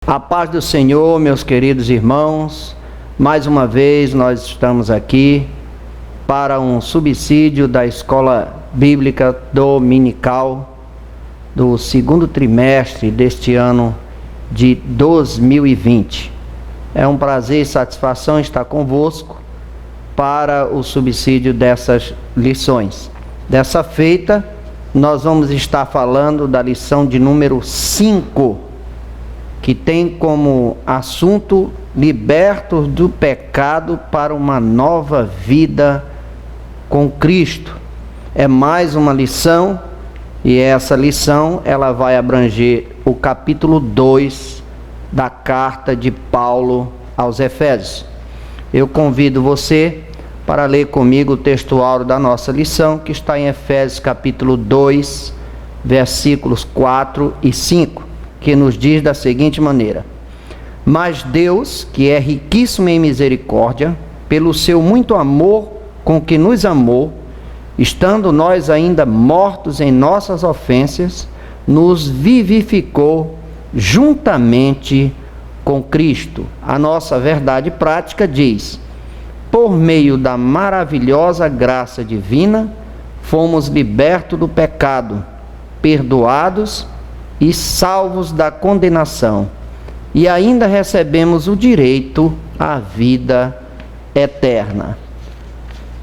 A paz do Senhor, meus queridos irmãos. Mais uma vez nós estamos aqui para um subsídio da Escola Bíblica Dominical do segundo trimestre deste ano de 2020. É um prazer e satisfação estar convosco para o subsídio dessas lições. Dessa feita, nós vamos estar falando da lição de número 5, que tem como assunto libertos do pecado para uma nova vida com Cristo. É mais uma lição, e essa lição ela vai abranger o capítulo 2 da carta de Paulo aos Efésios. Eu convido você para ler comigo o textual da nossa lição, que está em Efésios capítulo 2, versículos 4 e 5. Que nos diz da seguinte maneira: mas Deus, que é riquíssimo em misericórdia, pelo seu muito amor com que nos amou, estando nós ainda mortos em nossas ofensas, nos vivificou juntamente com Cristo. A nossa verdade prática diz: por meio da maravilhosa graça divina, fomos libertos do pecado, perdoados e salvos da condenação, e ainda recebemos o direito à vida eterna.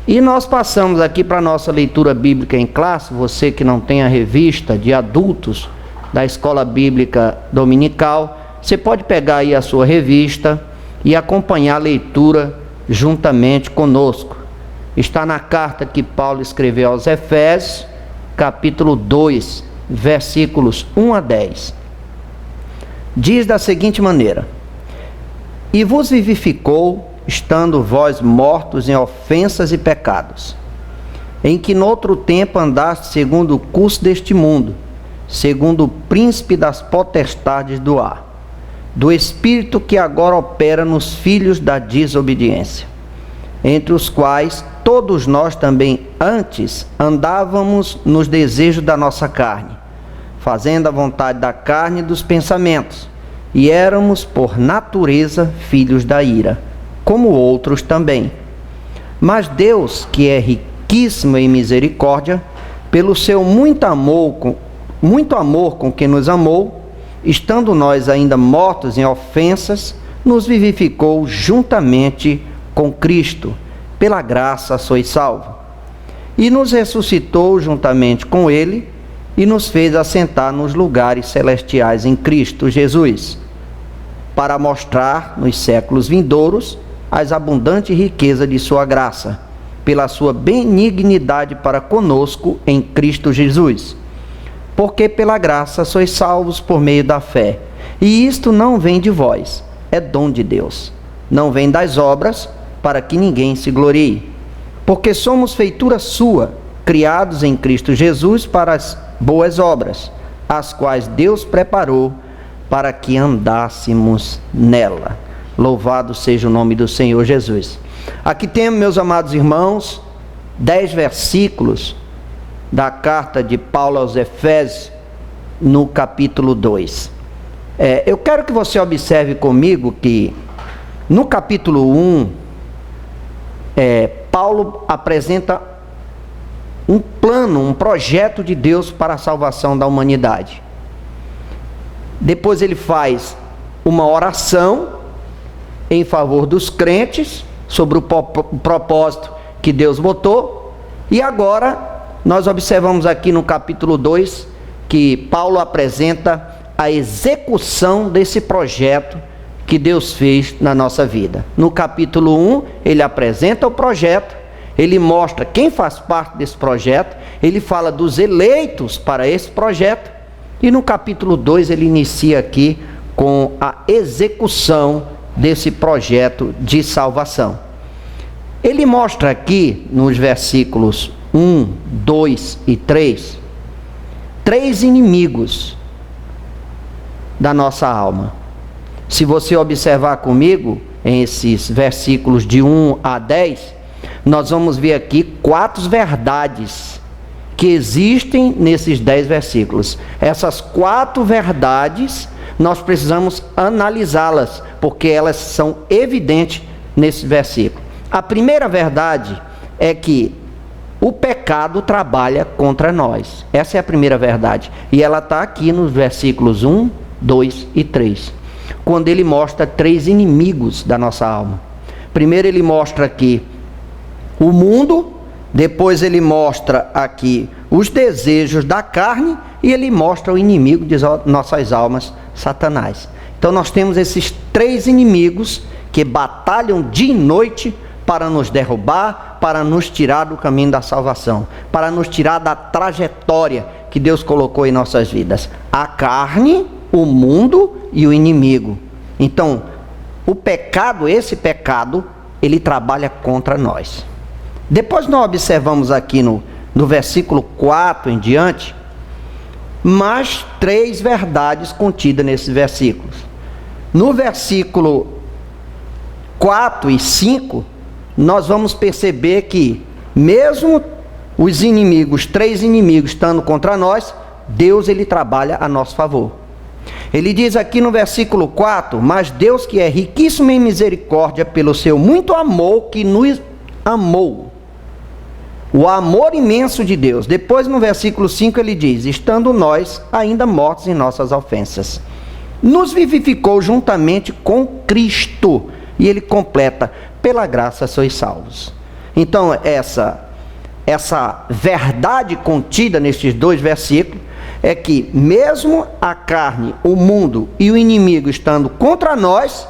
E nós passamos aqui para a nossa leitura bíblica em classe. Você que não tem a revista de adultos da Escola Bíblica Dominical, você pode pegar aí a sua revista e acompanhar a leitura juntamente conosco. Está na carta que Paulo escreveu aos Efésios, capítulo 2, versículos 1 a 10. Diz da seguinte maneira: e vos vivificou, estando vós mortos em ofensas e pecados, em que noutro tempo andaste segundo o curso deste mundo, segundo o príncipe das potestades do ar, do espírito que agora opera nos filhos da desobediência, entre os quais todos nós também antes andávamos nos desejos da nossa carne, fazendo a vontade da carne e dos pensamentos, e éramos por natureza filhos da ira, como outros também. Mas Deus, que é riquíssimo em misericórdia, pelo seu muito amor com que nos amou, estando nós ainda mortos em ofensas, nos vivificou juntamente com Cristo. Pela graça sois salvos. E nos ressuscitou juntamente com Ele, e nos fez assentar nos lugares celestiais em Cristo Jesus, para mostrar nos séculos vindouros as abundantes riquezas de sua graça, pela sua benignidade para conosco em Cristo Jesus. Porque pela graça sois salvos por meio da fé, e isto não vem de vós, é dom de Deus, não vem das obras, para que ninguém se glorie. Porque somos feitura sua, criados em Cristo Jesus para as boas obras, as quais Deus preparou para que andássemos nela. Louvado seja o nome do Senhor Jesus. Aqui temos, meus amados irmãos, 10 versículos da carta de Paulo aos Efésios, no capítulo 2. Eu quero que você observe comigo que no capítulo 1, Paulo apresenta um plano, um projeto de Deus para a salvação da humanidade. Depois ele faz uma oração em favor dos crentes, sobre o propósito que Deus botou. E agora nós observamos aqui no capítulo 2 que Paulo apresenta a execução desse projeto que Deus fez na nossa vida. No capítulo 1, ele apresenta o projeto, ele mostra quem faz parte desse projeto, ele fala dos eleitos para esse projeto, e no capítulo 2 ele inicia aqui com a execução desse projeto de salvação. Ele mostra aqui nos versículos 1, 2 e 3, 3 inimigos da nossa alma. Se você observar comigo, em esses versículos de 1 a 10, nós vamos ver aqui 4 verdades que existem nesses 10 versículos. Essas 4 verdades nós precisamos analisá-las, porque elas são evidentes nesse versículo. A primeira verdade é que o pecado trabalha contra nós. Essa é a primeira verdade. E ela está aqui nos versículos 1, 2 e 3. Quando ele mostra 3 inimigos da nossa alma. Primeiro ele mostra aqui o mundo, depois ele mostra aqui os desejos da carne e ele mostra o inimigo de nossas almas, Satanás. Então nós temos esses 3 inimigos que batalham dia e noite para nos derrubar, para nos tirar do caminho da salvação, para nos tirar da trajetória que Deus colocou em nossas vidas. A carne, o mundo e o inimigo. Então, o pecado, esse pecado, ele trabalha contra nós. Depois nós observamos aqui no versículo 4 em diante, mais 3 verdades contidas nesses versículos. No versículo 4 e 5, nós vamos perceber que, mesmo os inimigos, 3 inimigos estando contra nós, Deus ele trabalha a nosso favor. Ele diz aqui no versículo 4, mas Deus que é riquíssimo em misericórdia pelo seu muito amor que nos amou. O amor imenso de Deus. Depois no versículo 5 ele diz, estando nós ainda mortos em nossas ofensas, nos vivificou juntamente com Cristo. E ele completa, pela graça sois salvos. Então essa verdade contida nestes 2 versículos é que mesmo a carne, o mundo e o inimigo estando contra nós,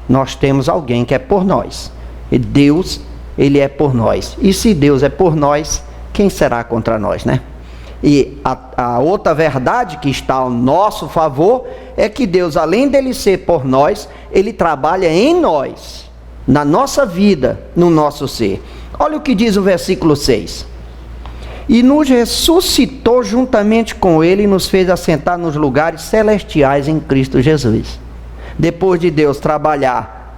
nós temos alguém que é por nós. E Deus, ele é por nós. E se Deus é por nós, quem será contra nós, né? E a outra verdade que está ao nosso favor é que Deus, além dele ser por nós, ele trabalha em nós, na nossa vida, no nosso ser. Olha o que diz o versículo 6. E nos ressuscitou juntamente com ele e nos fez assentar nos lugares celestiais em Cristo Jesus. Depois de Deus trabalhar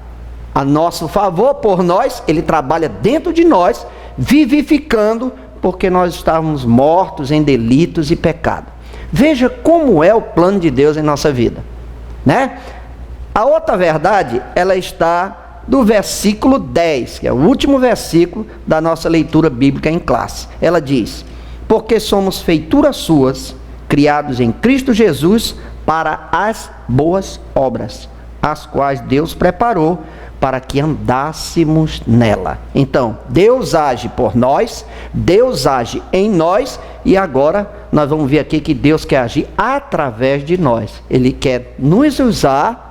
a nosso favor por nós, ele trabalha dentro de nós, vivificando, porque nós estávamos mortos em delitos e pecado. Veja como é o plano de Deus em nossa vida, né? A outra verdade, ela está do versículo 10, que é o último versículo da nossa leitura bíblica em classe. Ela diz, porque somos feituras suas, criados em Cristo Jesus, para as boas obras, as quais Deus preparou para que andássemos nela. Então, Deus age por nós, Deus age em nós, e agora nós vamos ver aqui que Deus quer agir através de nós. Ele quer nos usar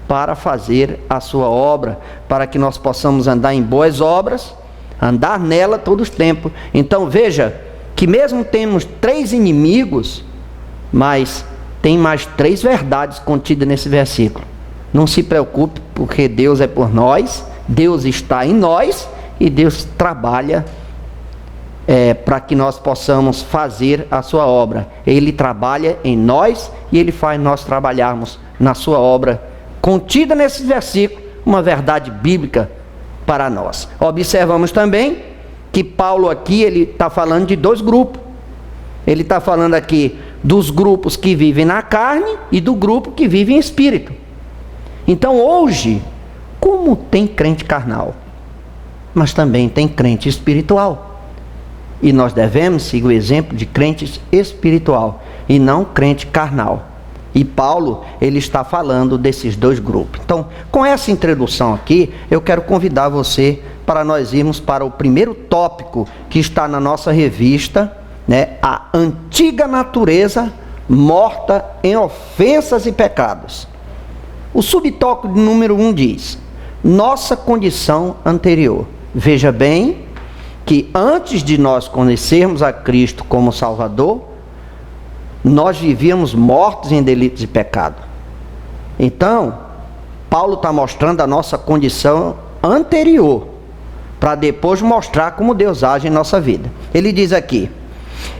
para fazer a sua obra, para que nós possamos andar em boas obras, andar nela todo o tempo. Então veja que mesmo temos 3 inimigos, mas tem mais 3 verdades contidas nesse versículo. Não se preocupe, porque Deus é por nós, Deus está em nós e Deus trabalha para que nós possamos fazer a sua obra. Ele trabalha em nós e ele faz nós trabalharmos na sua obra, contida nesse versículo, uma verdade bíblica para nós. Observamos também que Paulo aqui, ele está falando de 2 grupos. Ele está falando aqui dos grupos que vivem na carne e do grupo que vive em espírito. Então hoje, como tem crente carnal, mas também tem crente espiritual. E nós devemos seguir o exemplo de crentes espiritual e não crente carnal. E Paulo, ele está falando desses 2 grupos. Então, com essa introdução aqui, eu quero convidar você para nós irmos para o primeiro tópico que está na nossa revista, né? A antiga natureza morta em ofensas e pecados. O subtópico número 1 diz, nossa condição anterior. Veja bem que antes de nós conhecermos a Cristo como Salvador, nós vivíamos mortos em delitos e pecado. Então, Paulo está mostrando a nossa condição anterior, para depois mostrar como Deus age em nossa vida. Ele diz aqui,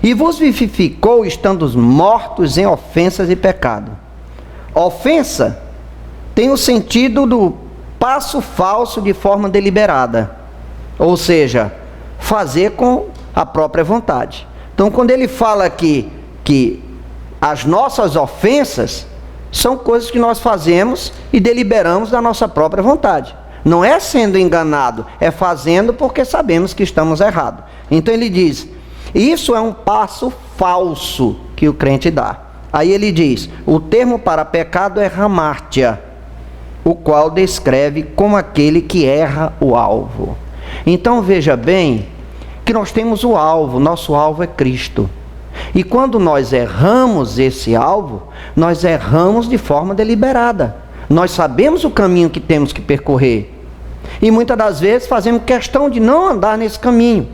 e vos vivificou estando mortos em ofensas e pecado. Ofensa tem o sentido do passo falso de forma deliberada, ou seja, fazer com a própria vontade. Então, quando ele fala aqui que as nossas ofensas são coisas que nós fazemos e deliberamos da nossa própria vontade. Não é sendo enganado, é fazendo porque sabemos que estamos errados. Então ele diz, isso é um passo falso que o crente dá. Aí ele diz, o termo para pecado é hamartia, o qual descreve como aquele que erra o alvo. Então veja bem que nós temos o alvo, nosso alvo é Cristo. E quando nós erramos esse alvo, nós erramos de forma deliberada. Nós sabemos o caminho que temos que percorrer. E muitas das vezes fazemos questão de não andar nesse caminho.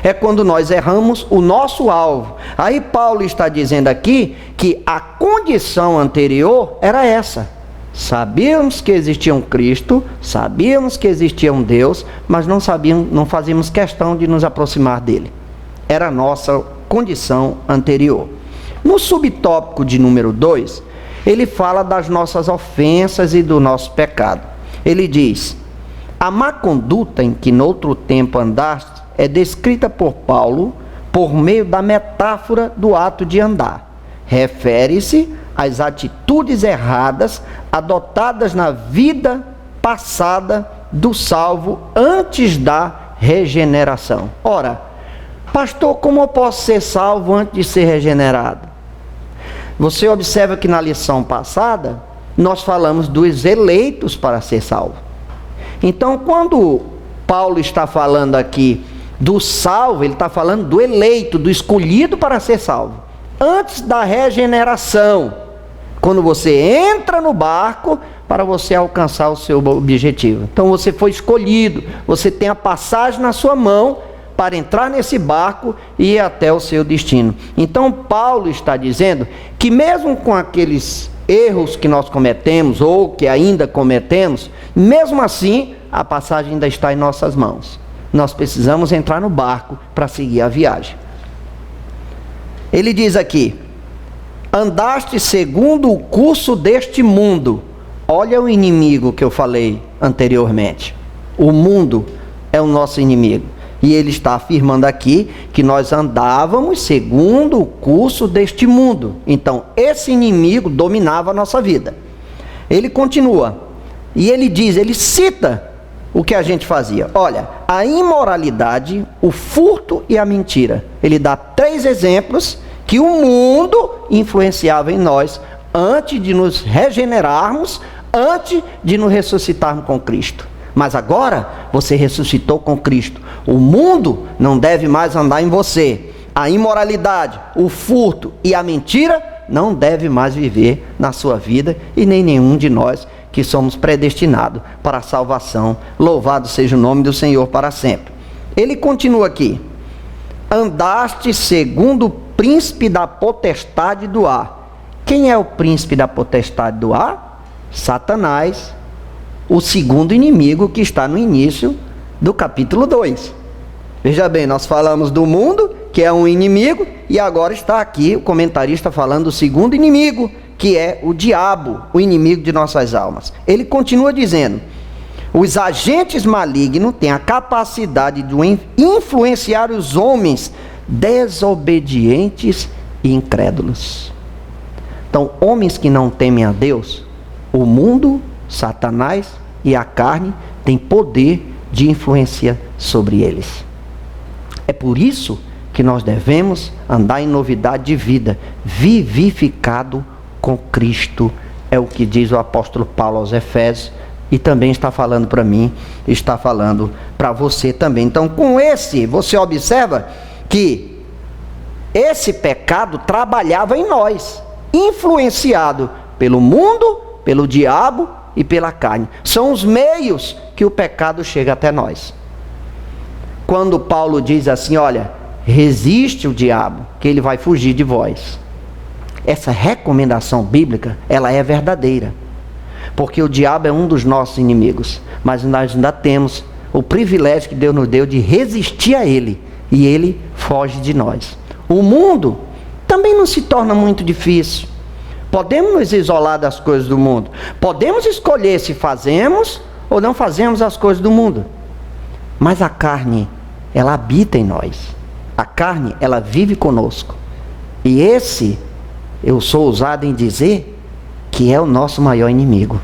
É quando nós erramos o nosso alvo. Aí Paulo está dizendo aqui que a condição anterior era essa. Sabíamos que existia um Cristo, sabíamos que existia um Deus, mas não fazíamos questão de nos aproximar dele. Era a nossa condição anterior. No subtópico de número 2, ele fala das nossas ofensas e do nosso pecado. Ele diz, a má conduta em que noutro tempo andaste é descrita por Paulo por meio da metáfora do ato de andar. Refere-se às atitudes erradas adotadas na vida passada do salvo antes da regeneração. Ora, pastor, como eu posso ser salvo antes de ser regenerado? Você observa que na lição passada nós falamos dos eleitos para ser salvo. Então, quando Paulo está falando aqui do salvo, ele está falando do eleito, do escolhido para ser salvo. Antes da regeneração, quando você entra no barco para você alcançar o seu objetivo. Então você foi escolhido, você tem a passagem na sua mão para entrar nesse barco e ir até o seu destino. Então Paulo está dizendo que mesmo com aqueles erros que nós cometemos ou que ainda cometemos, mesmo assim a passagem ainda está em nossas mãos. Nós precisamos entrar no barco para seguir a viagem. Ele diz aqui, andaste segundo o curso deste mundo. Olha o inimigo que eu falei anteriormente. O mundo é o nosso inimigo. E ele está afirmando aqui que nós andávamos segundo o curso deste mundo. Então, esse inimigo dominava a nossa vida. Ele continua. E ele diz, ele cita o que a gente fazia. Olha, a imoralidade, o furto e a mentira. Ele dá 3 exemplos que o mundo influenciava em nós antes de nos regenerarmos, antes de nos ressuscitarmos com Cristo. Mas agora você ressuscitou com Cristo. O mundo não deve mais andar em você. A imoralidade, o furto e a mentira não deve mais viver na sua vida e nem nenhum de nós que somos predestinados para a salvação. Louvado seja o nome do Senhor para sempre. Ele continua aqui. Andaste segundo o príncipe da potestade do ar. Quem é o príncipe da potestade do ar? Satanás, o segundo inimigo que está no início do capítulo 2. Veja bem, nós falamos do mundo, que é um inimigo, e agora está aqui o comentarista falando do segundo inimigo, que é o diabo, o inimigo de nossas almas. Ele continua dizendo, os agentes malignos têm a capacidade de influenciar os homens desobedientes e incrédulos. Então, homens que não temem a Deus, o mundo, Satanás e a carne têm poder de influência sobre eles. É por isso que nós devemos andar em novidade de vida, vivificado com Cristo, é o que diz o apóstolo Paulo aos Efésios, e também está falando para mim, está falando para você também. Então, com esse, você observa que esse pecado trabalhava em nós, influenciado pelo mundo, pelo diabo e pela carne. São os meios que o pecado chega até nós. Quando Paulo diz assim, olha, resiste o diabo, que ele vai fugir de vós. Essa recomendação bíblica, ela é verdadeira. Porque o diabo é um dos nossos inimigos. Mas nós ainda temos o privilégio que Deus nos deu de resistir a ele. E ele foge de nós. O mundo também não se torna muito difícil. Podemos nos isolar das coisas do mundo. Podemos escolher se fazemos ou não fazemos as coisas do mundo. Mas a carne, ela habita em nós. A carne, ela vive conosco. E eu sou ousado em dizer que é o nosso maior inimigo.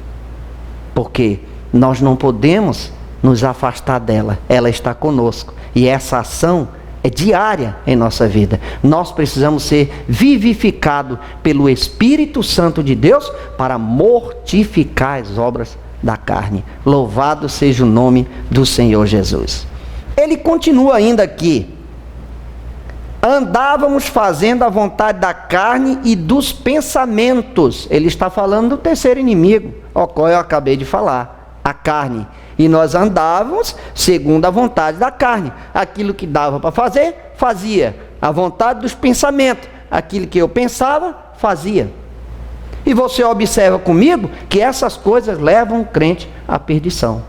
Porque nós não podemos nos afastar dela. Ela está conosco. E essa ação é diária em nossa vida. Nós precisamos ser vivificados pelo Espírito Santo de Deus para mortificar as obras da carne. Louvado seja o nome do Senhor Jesus. Ele continua ainda aqui. Andávamos fazendo a vontade da carne e dos pensamentos. Ele está falando do terceiro inimigo, ao qual eu acabei de falar, a carne. E nós andávamos segundo a vontade da carne. Aquilo que dava para fazer, fazia. A vontade dos pensamentos. Aquilo que eu pensava, fazia. E você observa comigo que essas coisas levam o crente à perdição.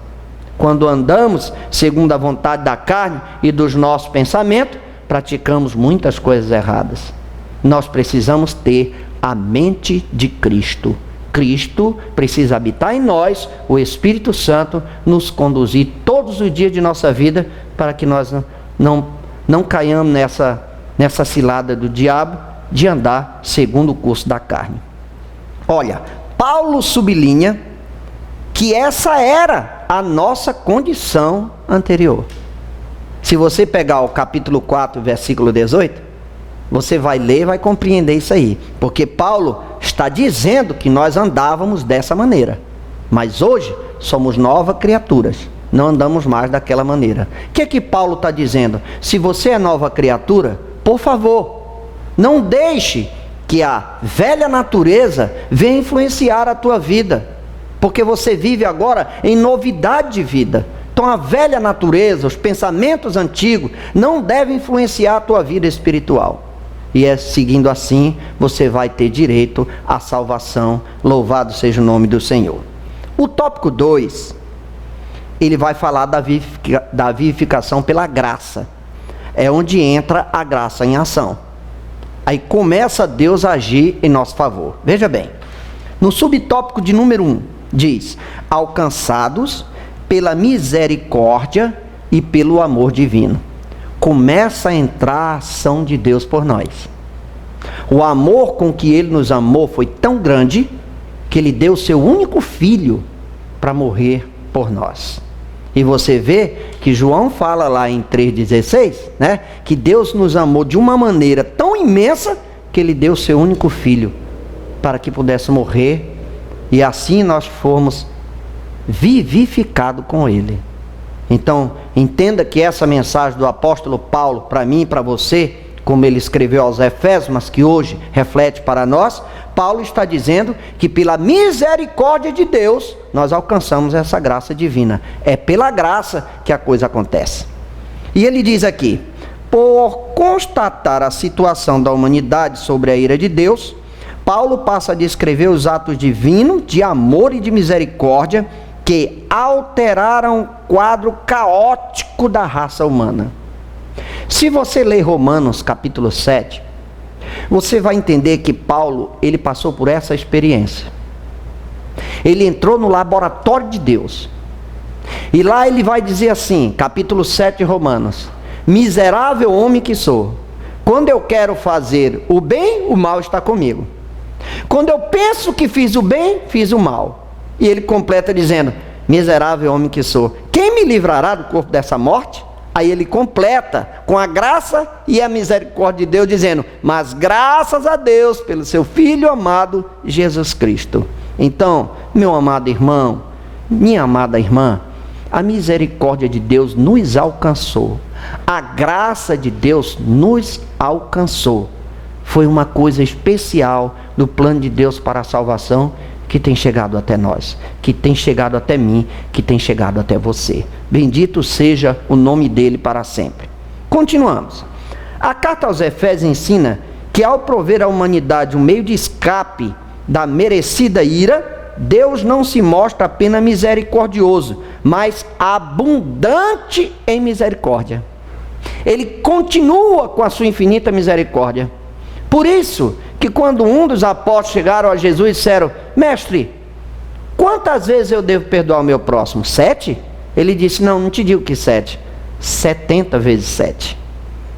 Quando andamos segundo a vontade da carne e dos nossos pensamentos, praticamos muitas coisas erradas. Nós precisamos ter a mente de Cristo. Cristo precisa habitar em nós, o Espírito Santo nos conduzir todos os dias de nossa vida, para que nós não caiamos nessa cilada do diabo de andar segundo o curso da carne. Olha, Paulo sublinha que essa era a nossa condição anterior. Se você pegar o capítulo 4, versículo 18, você vai ler e vai compreender isso aí. Porque Paulo está dizendo que nós andávamos dessa maneira. Mas hoje somos novas criaturas. Não andamos mais daquela maneira. O que é que Paulo está dizendo? Se você é nova criatura, por favor, não deixe que a velha natureza venha influenciar a tua vida. Porque você vive agora em novidade de vida. Então a velha natureza, os pensamentos antigos, não devem influenciar a tua vida espiritual. E seguindo assim, você vai ter direito à salvação. Louvado seja o nome do Senhor. O tópico 2, ele vai falar da vivificação pela graça. É onde entra a graça em ação. Aí começa Deus a agir em nosso favor. Veja bem, no subtópico de número 1, diz: alcançados pela misericórdia e pelo amor divino. Começa a entrar a ação de Deus por nós. O amor com que Ele nos amou foi tão grande que Ele deu o seu único filho para morrer por nós. E você vê que João fala lá em 3,16, né? Que Deus nos amou de uma maneira tão imensa que Ele deu o seu único filho para que pudesse morrer e assim nós formos vivificados com Ele. Então, entenda que essa mensagem do apóstolo Paulo, para mim e para você, como ele escreveu aos Efésios, mas que hoje reflete para nós, Paulo está dizendo que pela misericórdia de Deus, nós alcançamos essa graça divina. É pela graça que a coisa acontece. E ele diz aqui: por constatar a situação da humanidade sobre a ira de Deus, Paulo passa a descrever os atos divinos de amor e de misericórdia que alteraram o quadro caótico da raça humana. Se você ler Romanos capítulo 7, você vai entender que Paulo, ele passou por essa experiência. Ele entrou no laboratório de Deus. E lá ele vai dizer assim, capítulo 7 de Romanos: miserável homem que sou, quando eu quero fazer o bem, o mal está comigo. Quando eu penso que fiz o bem, fiz o mal. E ele completa dizendo: miserável homem que sou, quem me livrará do corpo dessa morte? Aí ele completa com a graça e a misericórdia de Deus, dizendo: mas graças a Deus pelo seu Filho amado Jesus Cristo. Então, meu amado irmão, minha amada irmã, a misericórdia de Deus nos alcançou. A graça de Deus nos alcançou. Foi uma coisa especial do plano de Deus para a salvação que tem chegado até nós, que tem chegado até mim, que tem chegado até você. Bendito seja o nome dele para sempre. Continuamos. A carta aos Efésios ensina que ao prover à humanidade um meio de escape da merecida ira, Deus não se mostra apenas misericordioso, mas abundante em misericórdia. Ele continua com a sua infinita misericórdia. Por isso que quando um dos apóstolos chegaram a Jesus e disseram: mestre, quantas vezes eu devo perdoar o meu próximo? 7? Ele disse: não te digo que 7, 70 vezes 7.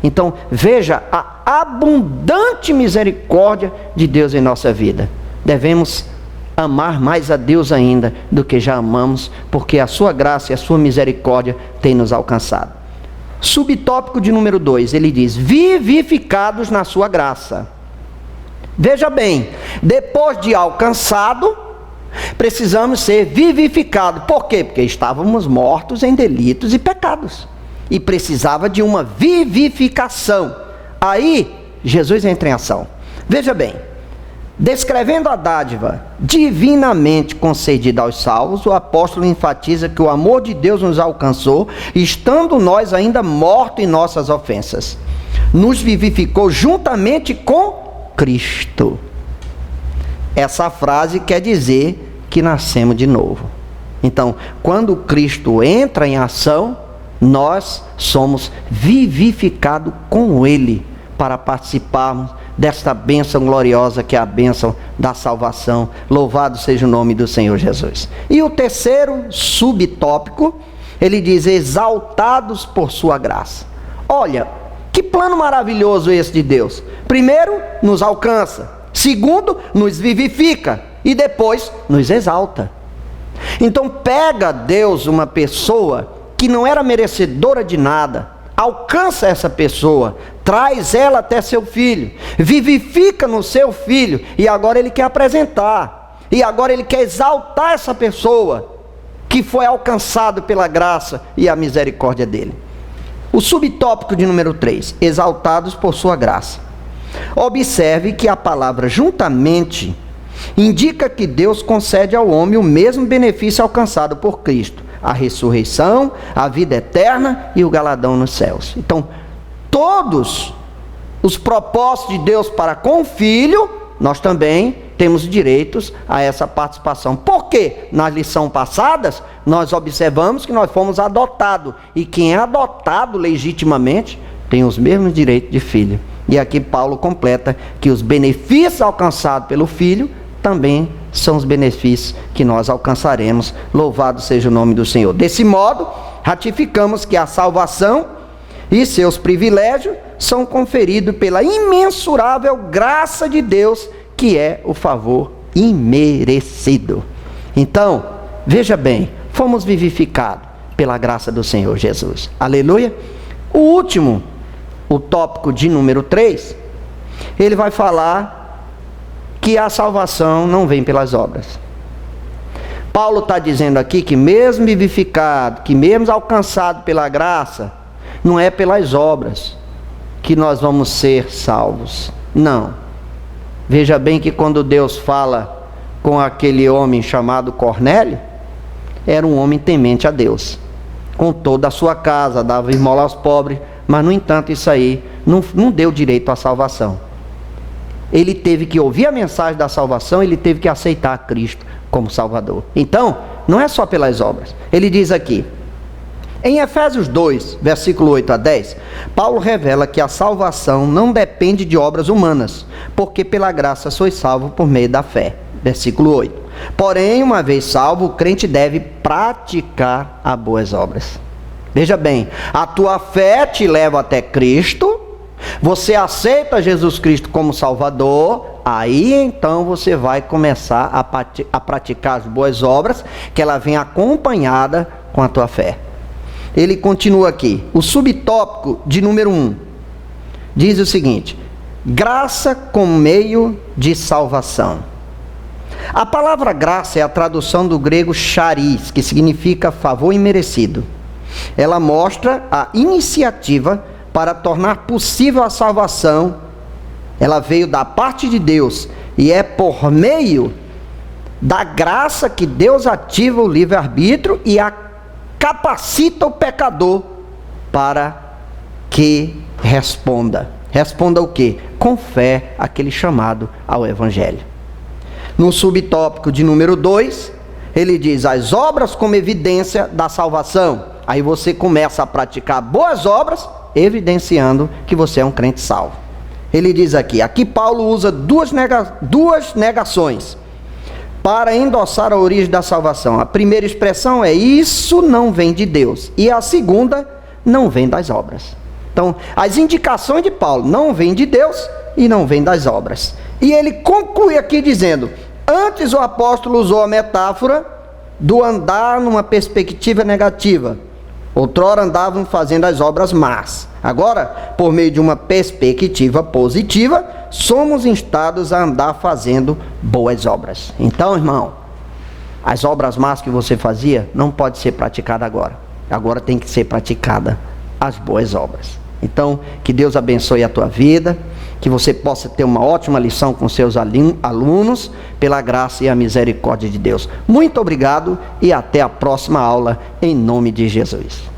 Então veja a abundante misericórdia de Deus em nossa vida. Devemos amar mais a Deus ainda do que já amamos, porque a sua graça e a sua misericórdia têm nos alcançado. Subtópico de número 2, ele diz: vivificados na sua graça. Veja bem, depois de alcançado, precisamos ser vivificados. Por quê? Porque estávamos mortos em delitos e pecados, e precisava de uma vivificação. Aí, Jesus entra em ação. Veja bem, descrevendo a dádiva divinamente concedida aos salvos, o apóstolo enfatiza que o amor de Deus nos alcançou, estando nós ainda mortos em nossas ofensas. Nos vivificou juntamente com Cristo. Essa frase quer dizer que nascemos de novo. Então, quando Cristo entra em ação, nós somos vivificados com Ele, para participarmos desta bênção gloriosa que é a bênção da salvação. Louvado seja o nome do Senhor Jesus. E o terceiro subtópico, ele diz: exaltados por sua graça. Olha, que plano maravilhoso esse de Deus. Primeiro, nos alcança. Segundo, nos vivifica. E depois, nos exalta. Então, pega Deus uma pessoa que não era merecedora de nada, alcança essa pessoa, traz ela até seu filho, vivifica no seu filho, e agora ele quer apresentar, e agora ele quer exaltar essa pessoa que foi alcançado pela graça e a misericórdia dele. O subtópico de número 3, exaltados por sua graça. Observe que a palavra juntamente indica que Deus concede ao homem o mesmo benefício alcançado por Cristo: a ressurreição, a vida eterna e o galardão nos céus. Então, todos os propósitos de Deus para com o Filho, nós também temos direitos a essa participação. Por quê? Nas lições passadas, nós observamos que nós fomos adotados. E quem é adotado legitimamente tem os mesmos direitos de filho. E aqui Paulo completa que os benefícios alcançados pelo Filho também são os benefícios que nós alcançaremos. Louvado seja o nome do Senhor. Desse modo, ratificamos que a salvação e seus privilégios são conferidos pela imensurável graça de Deus, que é o favor imerecido. Então, veja bem, fomos vivificados pela graça do Senhor Jesus. Aleluia. O último, o tópico de número 3, ele vai falar que a salvação não vem pelas obras. Paulo está dizendo aqui que mesmo vivificado, que mesmo alcançado pela graça, não é pelas obras que nós vamos ser salvos. Não. Veja bem que quando Deus fala com aquele homem chamado Cornélio, era um homem temente a Deus, com toda a sua casa, dava esmola aos pobres, mas no entanto isso aí não deu direito à salvação. Ele teve que ouvir a mensagem da salvação, ele teve que aceitar Cristo como Salvador. Então, não é só pelas obras. Ele diz aqui, em Efésios 2, versículo 8 a 10, Paulo revela que a salvação não depende de obras humanas, porque pela graça sois salvo por meio da fé. Versículo 8. Porém, uma vez salvo, o crente deve praticar as boas obras. Veja bem, a tua fé te leva até Cristo, você aceita Jesus Cristo como Salvador, aí então você vai começar a praticar as boas obras, que ela vem acompanhada com a tua fé. Ele continua aqui, o subtópico de número 1, diz o seguinte: graça como meio de salvação. A palavra graça é a tradução do grego charis, que significa favor imerecido. Ela mostra a iniciativa para tornar possível a salvação. Ela veio da parte de Deus e é por meio da graça que Deus ativa o livre-arbítrio e capacita o pecador para que responda. Responda o quê? Com fé, aquele chamado ao Evangelho. No subtópico de número 2, ele diz as obras como evidência da salvação. Aí você começa a praticar boas obras, evidenciando que você é um crente salvo. Ele diz aqui Paulo usa duas negações para endossar a origem da salvação. A primeira expressão é: isso não vem de Deus. E a segunda, não vem das obras. Então, as indicações de Paulo não vêm de Deus e não vêm das obras. E ele conclui aqui dizendo: Antes o apóstolo usou a metáfora do andar numa perspectiva negativa. Outrora andavam fazendo as obras más. Agora, por meio de uma perspectiva positiva, somos instados a andar fazendo boas obras. Então, irmão, as obras más que você fazia não pode ser praticada agora. Agora tem que ser praticada as boas obras. Então, que Deus abençoe a tua vida, que você possa ter uma ótima lição com seus alunos, pela graça e a misericórdia de Deus. Muito obrigado e até a próxima aula, em nome de Jesus.